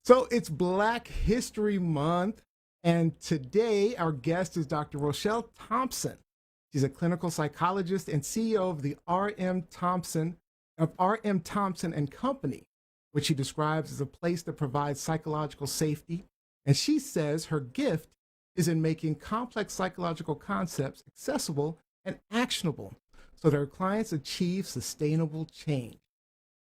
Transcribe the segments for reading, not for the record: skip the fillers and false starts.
So it's Black History Month, and today our guest is Dr. Rochelle Thompson. She's a clinical psychologist and CEO of the RM Thompson and Company, which she describes as a place that provides psychological safety. And she says her gift is in making complex psychological concepts accessible and actionable so that her clients achieve sustainable change.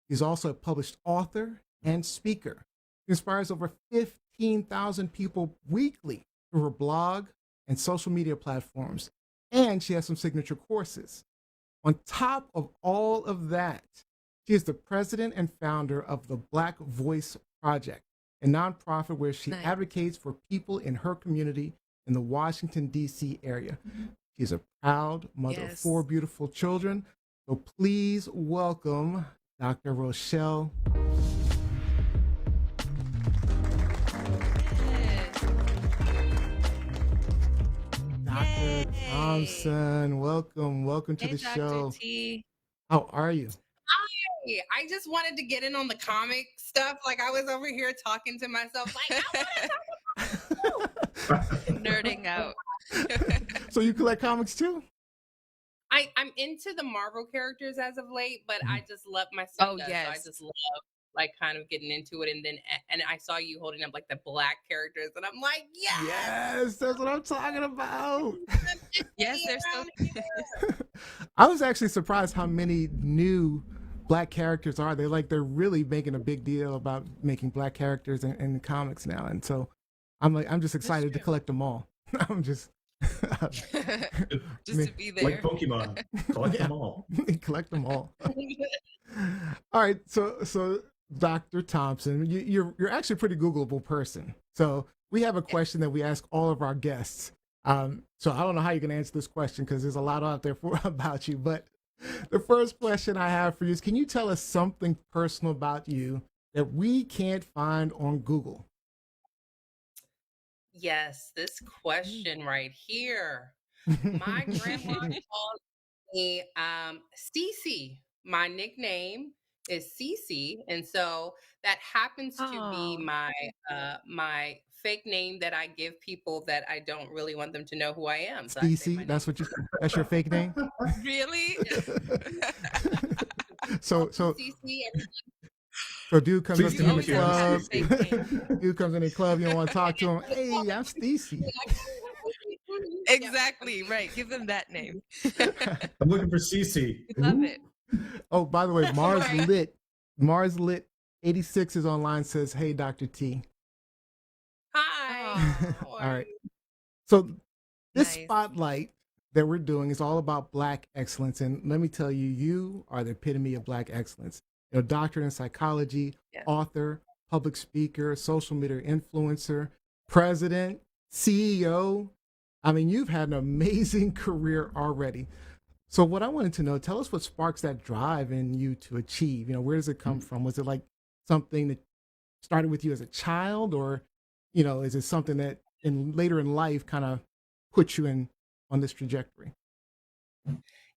She's also a published author and speaker. She inspires over 15,000 people weekly through her blog and social media platforms, and she has some signature courses. On top of all of that, she is the president and founder of the Black Voice Project, a nonprofit where she advocates for people in her community in the Washington, D.C. area. She's a proud mother of 4 beautiful children. So please welcome Dr. Rochelle. Dr. Thompson, welcome to the show. Dr. T. How are you? Hi, I just wanted to get in on the comic stuff. Like I was over here talking to myself, like I want to talk about nerding out. So you collect comics too? I'm into the Marvel characters as of late, but I just love my son. So I just love like kind of getting into it, and I saw you holding up like the Black characters, and I'm like, yes, that's what I'm talking about. Yes, they're so. I was actually surprised how many new Black characters are. They're really making a big deal about making Black characters in comics now, and so I'm just excited to collect them all. I'm just to be there. Like Pokemon, collect them all. Collect them all. All right, so Dr. Thompson, you're actually a pretty Googleable person. So we have a question that we ask all of our guests. So I don't know how you can answer this question because there's a lot out there about you. But the first question I have for you is, can you tell us something personal about you that we can't find on Google? Yes, this question right here. My grandma called me Cece. My nickname is Cece, and so that happens to be my fake name that I give people that I don't really want them to know who I am. So Cece, that's your fake name? Really? So Cece. So dude comes up to you in the club. Dude comes in the club. You don't want to talk to him. Hey, I'm Stacey. Exactly right. Give them that name. I'm looking for Cece. Love it. Oh, by the way, Mars Lit 86 is online. Says, "Hey, Dr. T." Hi. All right. So this spotlight that we're doing is all about Black excellence, and let me tell you, you are the epitome of Black excellence. You know, doctorate in psychology, author, public speaker, social media influencer, president, CEO. I mean, you've had an amazing career already. So what I wanted to know, tell us what sparks that drive in you to achieve. You know, where does it come from? Was it like something that started with you as a child, or, you know, is it something that later in life kind of put you on this trajectory?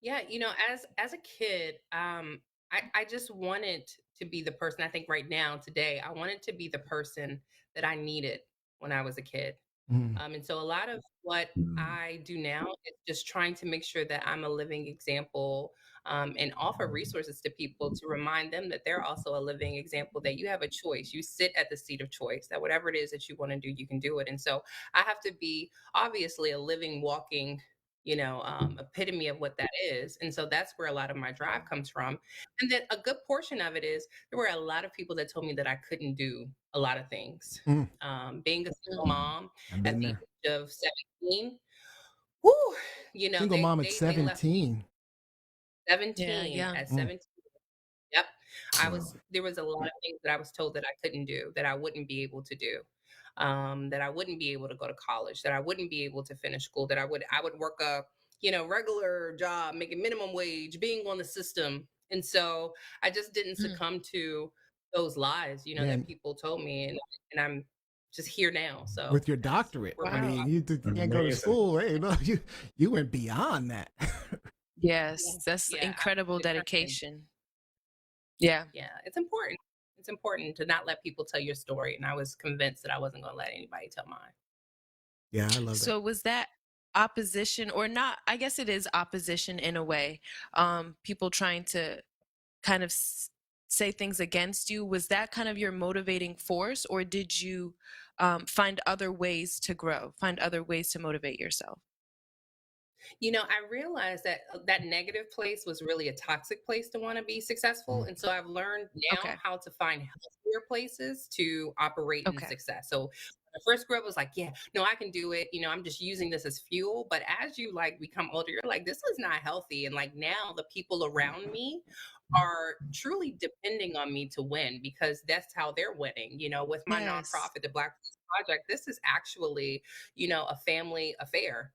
Yeah, you know, as a kid, I just wanted to be the person. I think right now, today, I wanted to be the person that I needed when I was a kid. And so a lot of what I do now is just trying to make sure that I'm a living example, and offer resources to people to remind them that they're also a living example, that you have a choice. You sit at the seat of choice, that whatever it is that you want to do, you can do it. And so I have to be obviously a living, walking, epitome of what that is. And so that's where a lot of my drive comes from. And then a good portion of it is there were a lot of people that told me that I couldn't do a lot of things. Being a single mom at the age of 17, whoo, you know, single mom at 17. 17 at 17. Yep. There was a lot of things that I was told that I couldn't do, that I wouldn't be able to do. That I wouldn't be able to go to college, that I wouldn't be able to finish school, that I would work a, regular job, making minimum wage, being on the system. And so I just didn't succumb to those lies, that people told me. And I'm just here now. So with your doctorate, I mean, you can't go to school. Hey, no, you went beyond that. Yes, that's incredible dedication. Yeah. Yeah, it's important. it's important to not let people tell your story. And I was convinced that I wasn't going to let anybody tell mine. Yeah, I love that. So was that opposition or not? I guess it is opposition in a way. People trying to kind of say things against you. Was that kind of your motivating force, or did you find other ways to grow, find other ways to motivate yourself? I realized that that negative place was really a toxic place to want to be successful. And so I've learned now Okay. how to find healthier places to operate in Okay. success. So when I first grew up, I was like, yeah, no, I can do it. I'm just using this as fuel. But as you like become older, you're like, this is not healthy. And like now the people around me are truly depending on me to win because that's how they're winning. With my Yes. nonprofit, the Black Voice Project, this is actually, a family affair.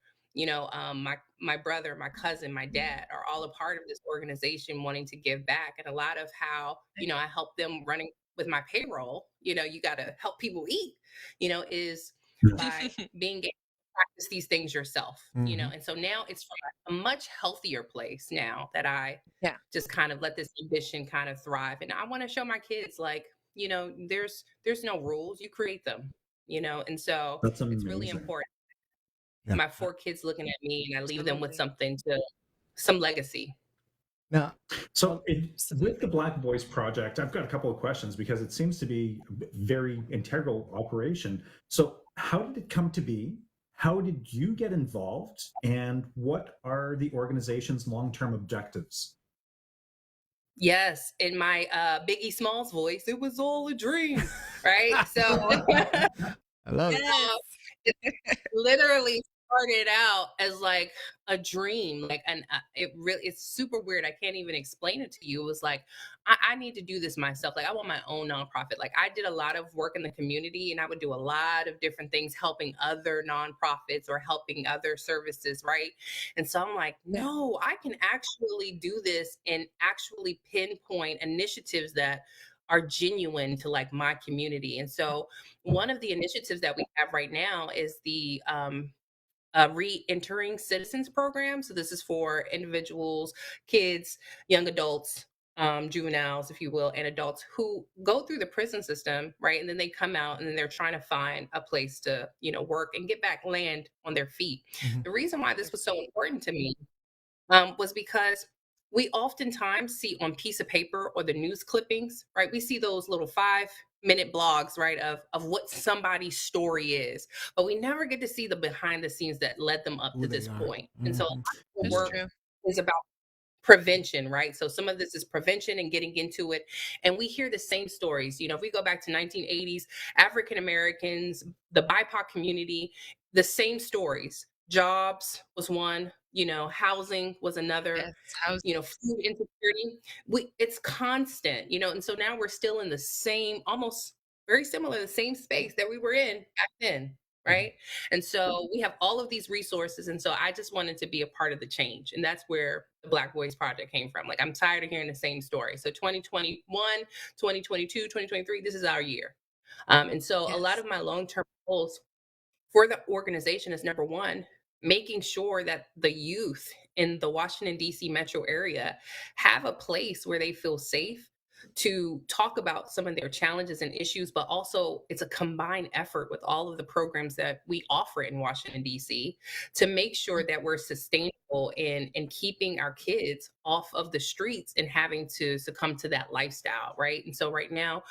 My brother, my cousin, my dad are all a part of this organization wanting to give back. And a lot of how, I help them running with my payroll, you got to help people eat, is by being able to practice these things yourself, and so now it's from a much healthier place now that I Yeah. just kind of let this ambition kind of thrive. And I want to show my kids like, there's no rules, you create them, and so That's it's really amazing. important. Yeah. My 4 kids looking at me, and I leave them with Absolutely. some legacy. Now, So, with the Absolutely. Black Voice Project, I've got a couple of questions because it seems to be a very integral operation. So, how did it come to be? How did you get involved? And what are the organization's long-term objectives? Yes, in my Biggie Smalls voice, it was all a dream, right? So I love it. Yes. it literally started out as like a dream, like, and it's super weird. I can't even explain it to you. It was like I need to do this myself. Like I want my own nonprofit. Like I did a lot of work in the community, and I would do a lot of different things, helping other nonprofits or helping other services, right? And so I'm like, Yeah. no, I can actually do this and actually pinpoint initiatives that are genuine to like my community. And so one of the initiatives that we have right now is the re-entering citizens program. So this is for individuals, kids, young adults, juveniles, if you will, and adults who go through the prison system, right? And then they come out and then they're trying to find a place to, work and get back land on their feet. Mhm. The reason why this was so important to me was because we oftentimes see on piece of paper or the news clippings, right? We see those little 5-minute blogs, right, of what somebody's story is, but we never get to see the behind the scenes that led them up Who to they this are. point. And so a lot Mhm. of the That's work true. is about prevention, right? So some of this is prevention and getting into it. And we hear the same stories. If we go back to 1980s, African Americans, the BIPOC community, the same stories. Jobs was one, housing was another, Yes. How's food insecurity. It's constant, and so now we're still in the same, almost very similar, the same space that we were in back then, Mhm. right? And so we have all of these resources. And so I just wanted to be a part of the change. And that's where the Black Voice Project came from. Like, I'm tired of hearing the same story. So 2021, 2022, 2023, this is our year. And so a lot yes. of my long-term goals for the organization is number one, making sure that the youth in the Washington, D.C. metro area have a place where they feel safe to talk about some of their challenges and issues, but also it's a combined effort with all of the programs that we offer in Washington, D.C. to make sure that we're sustainable in keeping our kids off of the streets and having to succumb to that lifestyle, right? And so right now,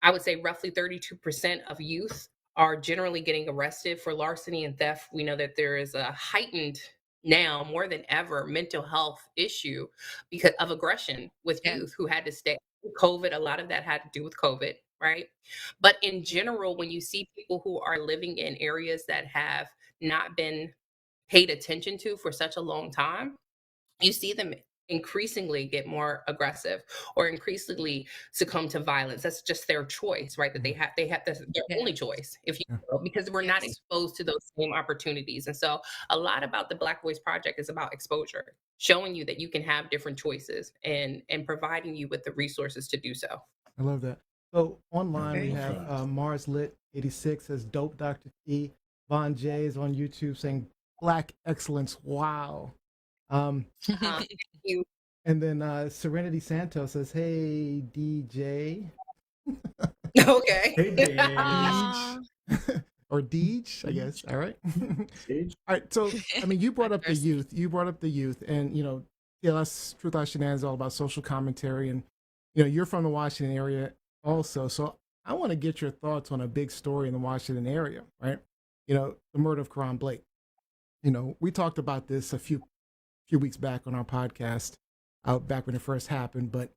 I would say roughly 32% of youth are generally getting arrested for larceny and theft. We know that there is a heightened, now more than ever, mental health issue because of aggression with Yes. youth who had to stay. COVID, a lot of that had to do with COVID, right? But in general, when you see people who are living in areas that have not been paid attention to for such a long time, you see them increasingly get more aggressive or increasingly succumb to violence. That's just their choice, right? That they have that's their only Yes. choice, if you Yeah. will, because we're not Yes. exposed to those same opportunities. And so a lot about the Black Voice Project is about exposure, showing you that you can have different choices and providing you with the resources to do so. I love that. So I online we Very love have that. Mars Lit 86 says dope Dr. T. Von J is on YouTube saying Black excellence. Wow. Um, Thank you. and then Serenity Santos says, hey DJ. Okay. Hey, Aw. Deej. Or Deej, I guess. All right. Deej. All right. So, I mean, you brought up the Controversy. youth. You brought up the youth, and TLS Truth Out Shenanigans is all about social commentary, and you're from the Washington area also. So, I want to get your thoughts on a big story in the Washington area, right? The murder of Karan Blake. We talked about this a few weeks back on our podcast, back when it first happened. But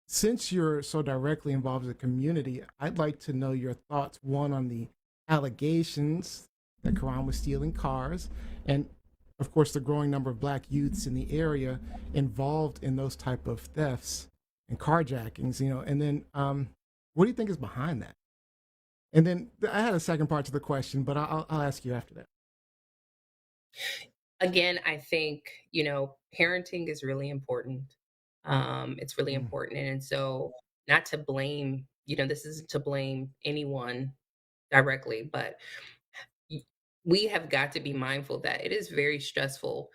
since you're so directly involved in the community, I'd like to know your thoughts. One, on the allegations that Karan was stealing cars, and of course the growing number of black youths in the area involved in those type of thefts and carjackings. And then what do you think is behind that? And then I had a second part to the question, but I'll ask you after that. Again, I think, parenting is really important. It's really Mm, important. And so, not to blame, this isn't to blame anyone directly, but y- we have got to be mindful that it is very stressful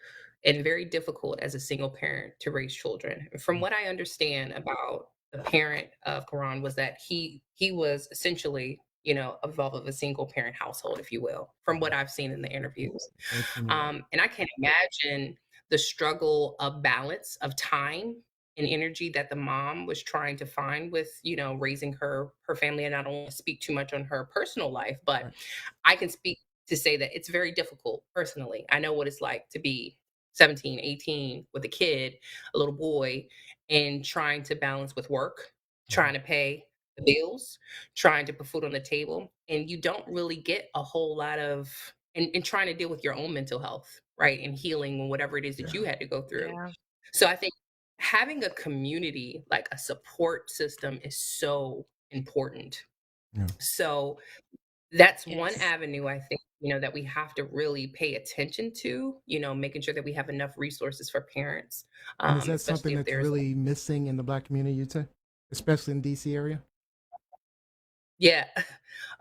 and very difficult as a single parent to raise children. From mm, what I understand about the parent of Quran was that he was essentially, involved of a single parent household, if you will, from what mm. I've seen in the interviews. 13-year-old. And I can imagine the struggle of balance of time and energy that the mom was trying to find with, raising her family. And I don't want to speak too much on her personal life, but Right. I can speak to say that it's very difficult personally. I know what it's like to be 17, 18 with a kid, a little boy, and trying to balance with work, Mhm. trying to pay the bills, trying to put food on the table. And you don't really get a whole lot of, and trying to deal with your own mental health, right? And healing and whatever it is that Yeah. you had to go through. Yeah. So I think having a community, like a support system, is so important. Yeah. So that's one Yes. avenue I think, that we have to really pay attention to, making sure that we have enough resources for parents, And is that especially something if that's there's really missing in the black community, you'd say, especially in DC area? yeah.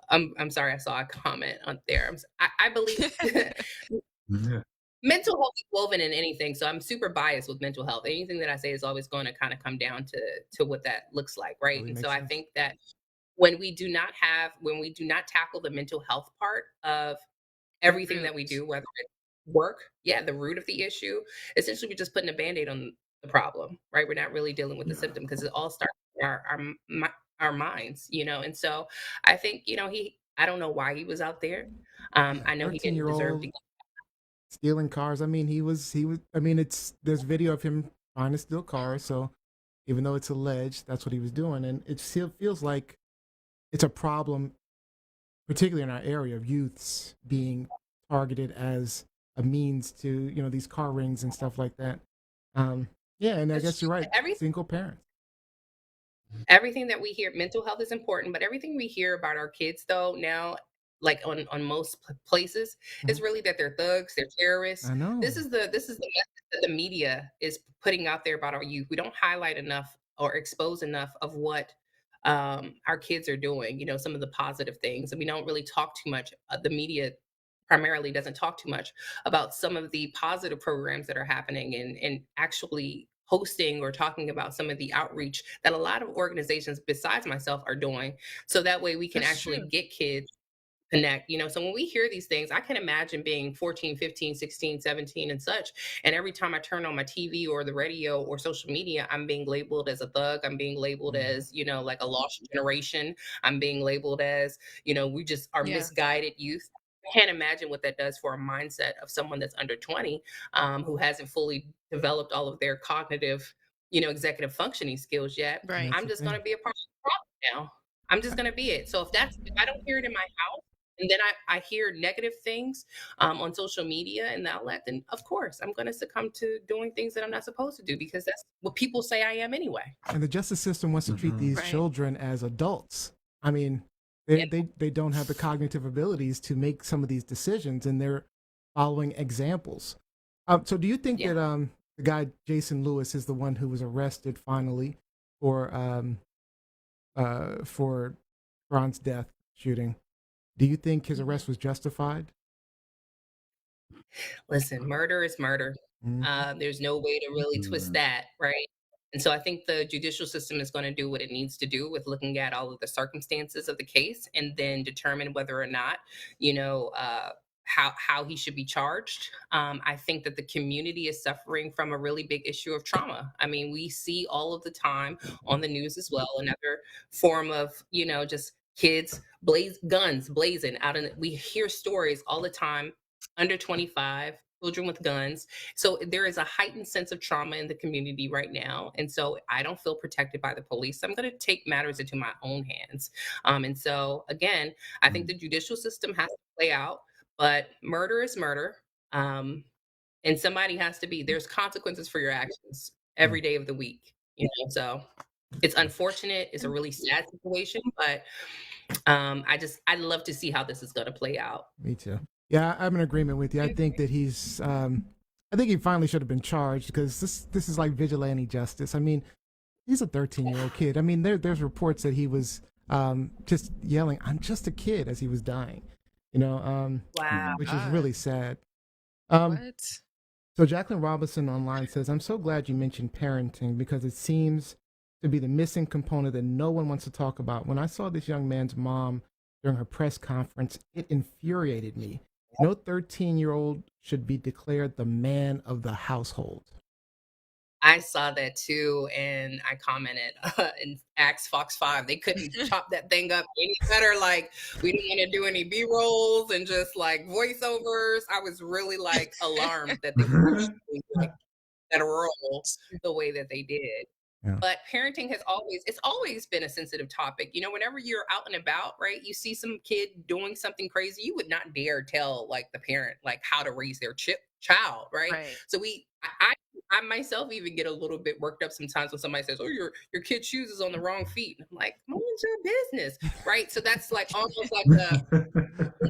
I'm sorry, I saw a comment on there. I believe Yeah. mental health is woven in anything, so I'm super biased with mental health. Anything that I say is always going to kind of come down to what that looks like, right? Really And so makes I sense. think that when we do not tackle the mental health part of The everything that we root. do, whether it's work, yeah, the root of the issue, essentially we're just putting a band-aid on the problem, right? We're not really dealing with the Yeah. symptom because it all starts with our minds, and so I think, I don't know why he was out there. Yeah, I know he 13 didn't year deserve to old stealing cars. I mean, he was. I mean, there's video of him trying to steal cars. So even though it's alleged, that's what he was doing, and it still feels like it's a problem, particularly in our area, of youths being targeted as a means to these car rings and stuff like that. Um, yeah, and I that's guess you're right. every Single parents. everything that we hear. Mental health is important, but everything we hear about our kids though now, like on most places, is Mhm. really that they're thugs, they're terrorists. I know. This is the message that the media is putting out there about our youth. We don't highlight enough or expose enough of what our kids are doing, some of the positive things, and we don't really talk too much. The media primarily doesn't talk too much about some of the positive programs that are happening, and actually hosting or talking about some of the outreach that a lot of organizations besides myself are doing, so that way we can That's actually true. get kids connect. So when we hear these things, I can imagine being 14, 15, 16, 17 and such, and every time I turn on my TV or the radio or social media, I'm being labeled as a thug, I'm being labeled Mhm. as, like a lost generation, I'm being labeled as, we just are Yeah. misguided youth. I can't imagine what that does for a mindset of someone that's under 20, who hasn't fully developed all of their cognitive, executive functioning skills yet. And Right. that's I'm the just going thing. to be a part of the problem now. I'm just I, going to be it. So if I don't hear it in my house, and then I hear negative things on social media and the outlet, then of course I'm going to succumb to doing things that I'm not supposed to do, because that's what people say I am anyway. and the justice system wants to treat Hmm. these Right. children as adults. I mean, Yeah. they don't have the cognitive abilities to make some of these decisions, and they're following examples. So do you think Yeah. that the guy Jason Lewis is the one who was arrested finally for Ron's death shooting? Do you think his Mhm. arrest was justified? Listen, murder is murder. Mhm. There's no way to really twist Mm. that, right? And so I think the judicial system is going to do what it needs to do with looking at all of the circumstances of the case and then determine whether or not, you know, how he should be charged. I think that the community is suffering from a really big issue of trauma. I mean, we see all of the time on the news as well, another form of, you know, just kids guns blazing out in, we hear stories all the time, under 25, children with guns. So there is a heightened sense of trauma in the community right now. And so I don't feel protected by the police. So I'm going to take matters into my own hands. And so, again, I think the judicial system has to play out, but murder is murder. And somebody has to be, there's consequences for your actions every day of the week, you know? So it's unfortunate. It's a really sad situation, but I'd love to see how this is going to play out. Me too. Yeah, I'm in agreement with you. I think that I think he finally should have been charged because this is like vigilante justice. I mean, he's a 13-year-old kid. I mean, there's reports that he was just yelling, "I'm just a kid," as he was dying. You know, Wow. which is really sad. What? So Jacqueline Robinson online says, "I'm so glad you mentioned parenting because it seems to be the missing component that no one wants to talk about. When I saw this young man's mom during her press conference, it infuriated me. No 13-year-old should be declared the man of the household." I saw that too, and I commented and asked Fox 5. They couldn't chop that thing up any better. Like, we didn't want to do any B-rolls and just like voiceovers. I was really like alarmed that they couldn't like that role the way that they did. Yeah. But parenting it's always been a sensitive topic. You know, whenever you're out and about, right, you see some kid doing something crazy, you would not dare tell like the parent like how to raise their child, right? So I myself even get a little bit worked up sometimes when somebody says, "Oh, your kid's shoes is on the wrong feet." And I'm like, "Mind your business," right? So that's like almost like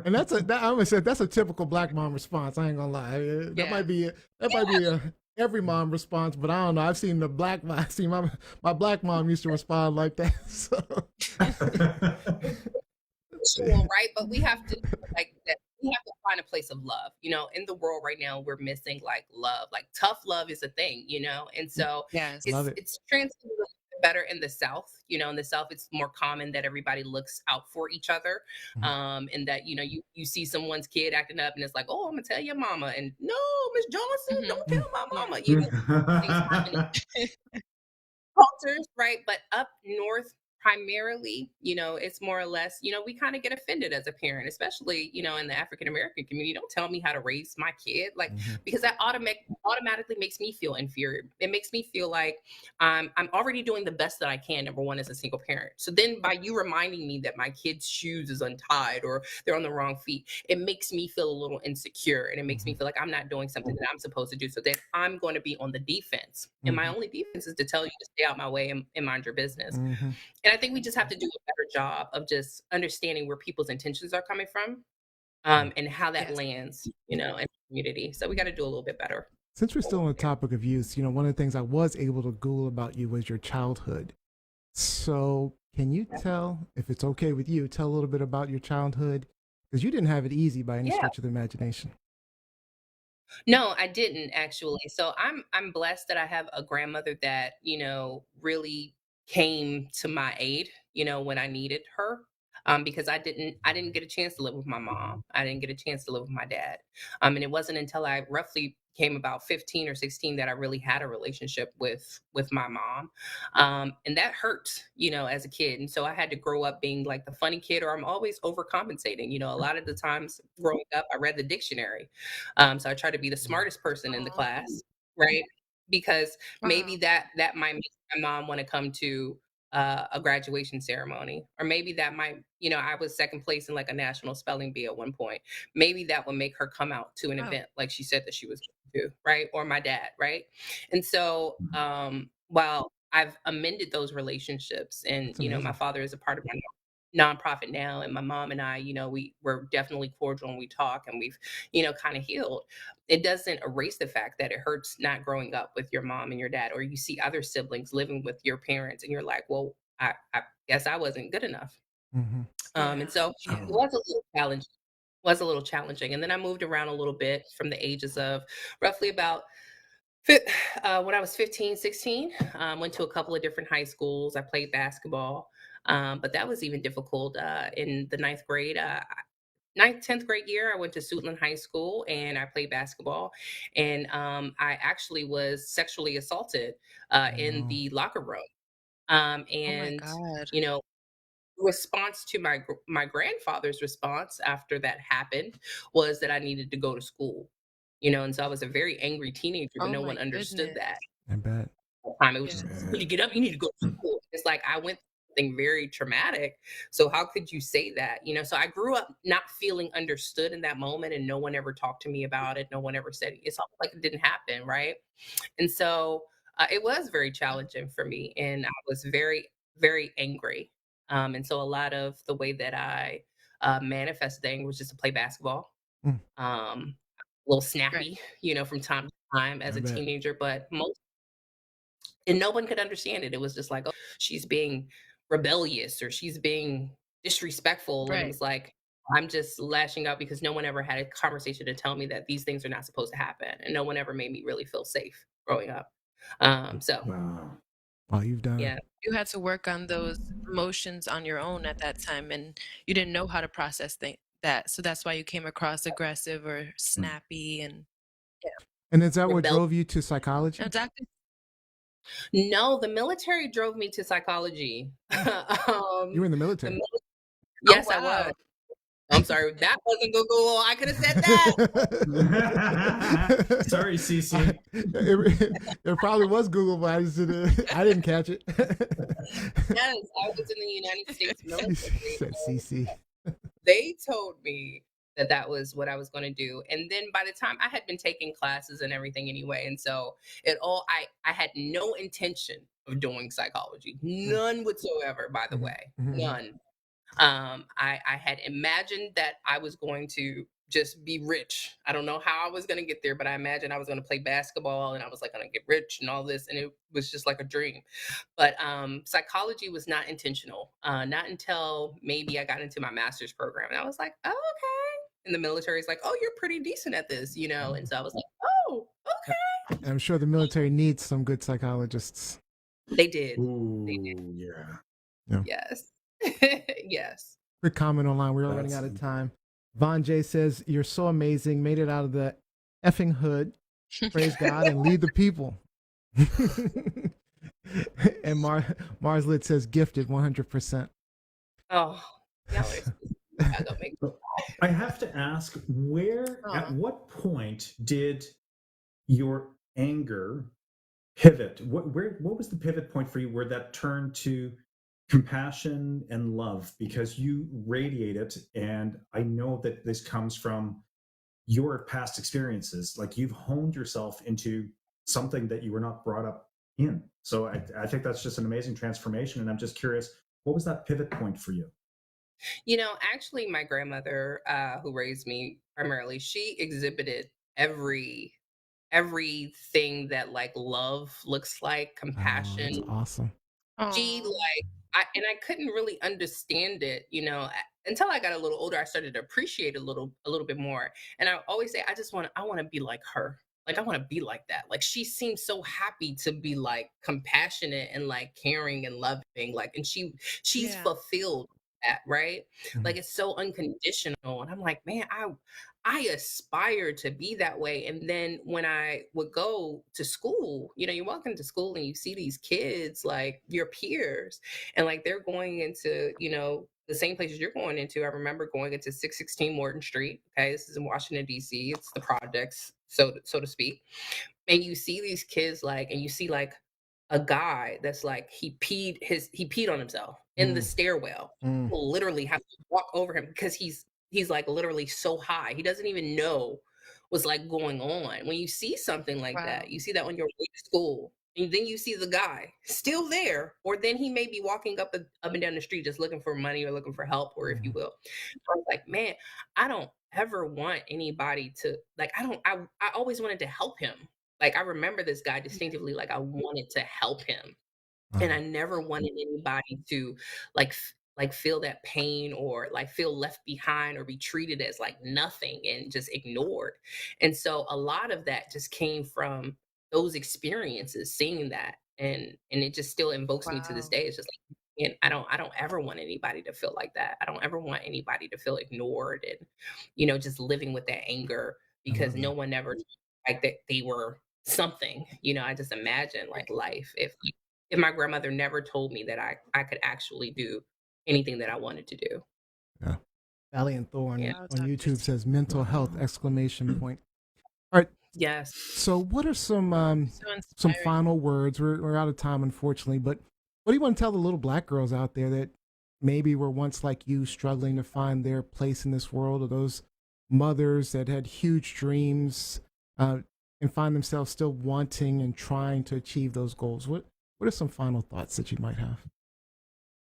And I always said that's a typical black mom response. I ain't gonna lie. That might be every mom response, but I don't know. I've seen the black mom. See, my black mom used to respond like that. So. Sure, right? But we have to like that. We have to find a place of love. You know, in the world right now, we're missing like love. Like tough love is a thing, you know, and so Yes. Love it. it's translated better in the South. You know, in the South, it's more common that everybody looks out for each other, and that you know you see someone's kid acting up, and it's like, "Oh, I'm gonna tell your mama," and no, Miss Johnson, don't tell my mama. You know, things happen cultures, right? But up north, primarily, you know, it's more or less, you know, we kind of get offended as a parent, especially, you know, in the African American community. Don't tell me how to raise my kid, like, because that automatically makes me feel inferior. It makes me feel like I'm already doing the best that I can. Number one, as a single parent. So then, by you reminding me that my kid's shoes is untied or they're on the wrong feet, it makes me feel a little insecure, and it makes me feel like I'm not doing something that I'm supposed to do. So then I'm going to be on the defense, and my only defense is to tell you to stay out my way and mind your business. And I think we just have to do a better job of just understanding where people's intentions are coming from, and how that lands, you know, in the community. So we got to do a little bit better. Since we're still on the topic of youth, you know, one of the things I was able to Google about you was your childhood. So can you tell, if it's okay with you, tell a little bit about your childhood? Because you didn't have it easy by any stretch of the imagination. No, I didn't actually. So I'm blessed that I have a grandmother that, you know, really came to my aid, you know, when I needed her. Because I didn't get a chance to live with my mom. I didn't get a chance to live with my dad. And it wasn't until I roughly came about 15 or 16 that I really had a relationship with my mom. And that hurt, you know, as a kid. And so I had to grow up being like the funny kid, or I'm always overcompensating. You know, a lot of the times growing up, I read the dictionary. So I tried to be the smartest person in the class, right? Because maybe that might make my mom want to come to a graduation ceremony, or maybe that might, you know, I was second place in like a national spelling bee at one point. Maybe that would make her come out to an event like she said that she was going to, right? Or my dad, right? And so while I've amended those relationships, and you know, my father is a part of my nonprofit now, and my mom and I, you know, we're definitely cordial and we talk, and we've, you know, kind of healed. It doesn't erase the fact that it hurts not growing up with your mom and your dad, or you see other siblings living with your parents and you're like, well, I guess I wasn't good enough. And so it was a little challenging. And then I moved around a little bit from the ages of roughly about When I was 15, 16, went to a couple of different high schools. I played basketball, but that was even difficult in the ninth grade. Ninth, 10th grade year, I went to Suitland High School and I played basketball. And I actually was sexually assaulted Oh, in no. the locker room. Oh my And, God. you know, response to my grandfather's response after that happened was that I needed to go to school. And so I was a very angry teenager, but Oh no my one understood goodness. that I bet. time. It was just, Yes. you need to get up, you need to go to school. It's like I went through something very traumatic. So how could you say that? So I grew up not feeling understood in that moment, and no one ever talked to me about it. No one ever said it's almost like it didn't happen, right? And so it was very challenging for me, and I was very, very angry. And so a lot of the way that I manifested anger was just to play basketball. Mm, A little Right. snappy, from time to time as I a bet. teenager, but and no one could understand it. It was just like, oh, she's being rebellious or she's being disrespectful. And it Right. was like, I'm just lashing out because no one ever had a conversation to tell me that these things are not supposed to happen. And no one ever made me really feel safe growing up. So Wow. All you've done. yeah. You had to work on those emotions on your own at that time, and you didn't know how to process that. So that's why you came across aggressive or Mm. snappy. And And is that what Rebel. drove you to now, psychology? Doctor, No, the military drove me to psychology. You were in the The military. oh yes, I was. wow, I'm sorry, that wasn't Google. I could have said that. Sorry, I- Cece. it probably was Google, but I didn't catch it. Yes, I was in the United States She military. said CC. They told me that that was what I was going to do. And then by the time I had been taking classes and everything anyway, and so I had no intention of doing psychology, none whatsoever. By the way, Mhm. none. I had imagined that I was going to just be rich. I don't know how I was going to get there, but I imagined I was going to play basketball and I was like going to get rich and all this, and it was just like a dream. But psychology was not intentional. Not until maybe I got into my master's program, and I was like, oh, okay. And the military is like, oh, you're pretty decent at this, And so I was like, oh, okay. I'm sure the military needs some good psychologists. They did. They did. Ooh, yeah. Yeah. Yes. Yes. Quick comment online. We're running That's out of time. Von J says, "You're so amazing. Made it out of the effing hood. Praise God and lead the people." And Mars Lit says, "Gifted 100%." Oh, y'all are gonna make me So I have to ask, at oh, what point did your anger pivot? What was the pivot point for you where that turned to compassion and love? Because you radiate it, and I know that this comes from your past experiences. Like you've honed yourself into something that you were not brought up in. So I think that's just an amazing transformation. And I'm just curious, what was that pivot point for you? Actually, my grandmother, who raised me primarily, she exhibited every everything that like love looks like, Oh, that's compassion. awesome. She oh, like I couldn't really understand it, until I got a little older. I started to appreciate a little bit more. And I always say, I want to be like her. Like I want to be like that. Like she seems so happy to be like compassionate and like caring and loving. Like and she's yeah, fulfilled that, right? Mhm. Like it's so unconditional. And I'm like, man, I aspire to be that way. And then when I would go to school, you walk into school and you see these kids, like your peers, and like they're going into, the same places you're going into. I remember going into 616 Morton Street. Okay. This is in Washington, D.C. It's the projects, so to speak. And you see these kids like, and you see like a guy that's like, he peed on himself in the Mm, stairwell. mm, People literally have to walk over him because he's like literally so high. He doesn't even know what's like going on. When you see something like wow, that, you see that on your way to school, and then you see the guy still there, or then he may be walking up and down the street just looking for money or looking for help, or if you mm, will. I was like, man, I don't ever want anybody to like. I always wanted to help him. Like I remember this guy distinctively. Like I wanted to help him, and wow. I never wanted anybody to like feel that pain or like feel left behind or be treated as like nothing and just ignored. And so a lot of that just came from those experiences, seeing that, and it just still invokes me to this Wow. day. It's just like, and I don't ever want anybody to feel like that. I don't ever want anybody to feel ignored and, just living with that anger I because love no that. one ever like that they were something. I just imagine like life if my grandmother never told me that I could actually do anything that I wanted to do. Yeah. Valiant Thorn Yeah. Wow, on Dr. YouTube says mental health Wow. exclamation point. All right. Yes. So what are some So some inspiring. final words? We're out of time, unfortunately, but what do you want to tell the little Black girls out there that maybe were once like you, struggling to find their place in this world, or those mothers that had huge dreams uh, and find themselves still wanting and trying to achieve those goals? What are some final thoughts that you might have?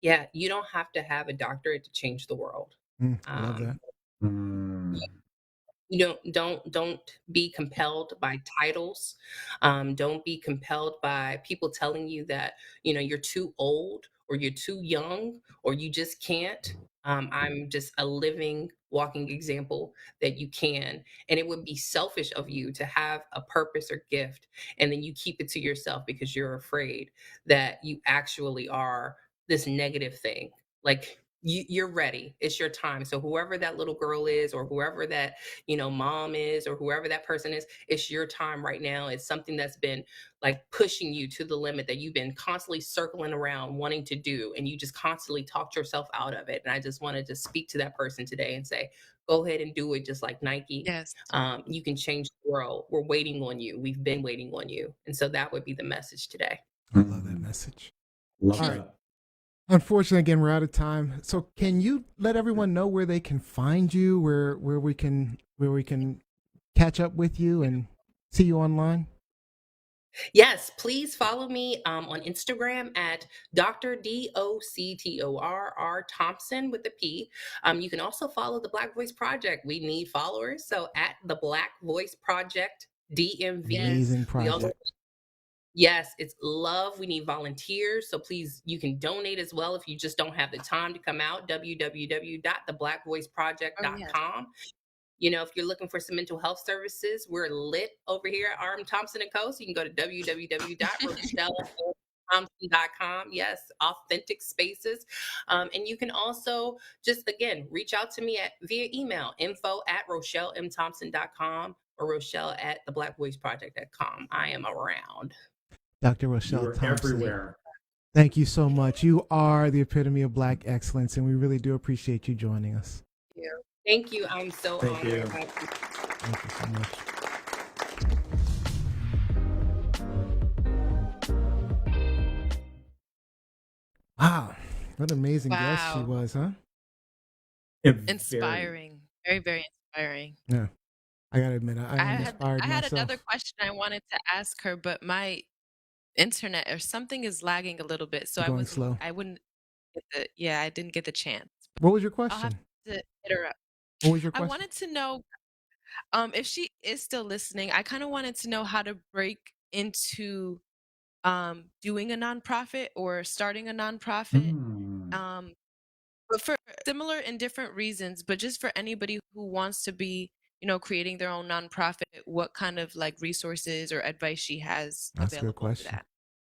Yeah, you don't have to have a doctorate to change the world. I love Um, that. Mm. don't be compelled by titles. Don't be compelled by people telling you that you're too old or you're too young or you just can't. I'm just a living walking example that you can, and it would be selfish of you to have a purpose or gift and then you keep it to yourself because you're afraid that you actually are this negative thing. Like, you're ready. It's your time. So whoever that little girl is, or whoever that mom is, or whoever that person is, it's your time right now. It's something that's been like pushing you to the limit that you've been constantly circling around wanting to do, and you just constantly talked yourself out of it. And I just wanted to speak to that person today and say, go ahead and do it, just like Nike. Yes. You can change the world. We're waiting on you. We've been waiting on you. And so that would be the message today. I love that message. Love All that. right. Unfortunately, again, we're out of time. So, can you let everyone know where they can find you, where we can catch up with you and see you online? Yes, please follow me on Instagram at Dr. Doctor Thompson with a P. You can also follow the Black Voice Project. We need followers. So at the Black Voice Project DMV. Amazing We also, project. yes, it's love. We need volunteers. So please, you can donate as well if you just don't have the time to come out. Oh, yes. www.theblackvoiceproject.com. If you're looking for some mental health services, we're lit over here at RM Thompson & Co. So you can go to www.RochelleThompson.com. Yes, authentic spaces. And you can also just, again, reach out to me via email, info@RochelleMThompson.com or Rochelle@theblackvoiceproject.com. I am around. Dr. You Rochelle are Thompson. everywhere. Thank you so much. You are the epitome of Black excellence, and we really do appreciate you joining us. Thank you. I'm so Thank honored. you. Thank you so much. Wow, what an amazing guest she Wow. was, huh? Inspiring. Very, very inspiring. Yeah, I gotta admit, I am inspired I had myself. another question I wanted to ask her, but my internet or something is lagging a little bit, so Going slow. I didn't get the chance. What was your I'll have question? to hit her up. What was your I question? wanted to know if she is still listening. I kind of wanted to know how to break into doing a nonprofit or starting a nonprofit. Mm. But for similar and different reasons, but just for anybody who wants to be, creating their own nonprofit, what kind of like resources or advice she has That's a good available for question. that.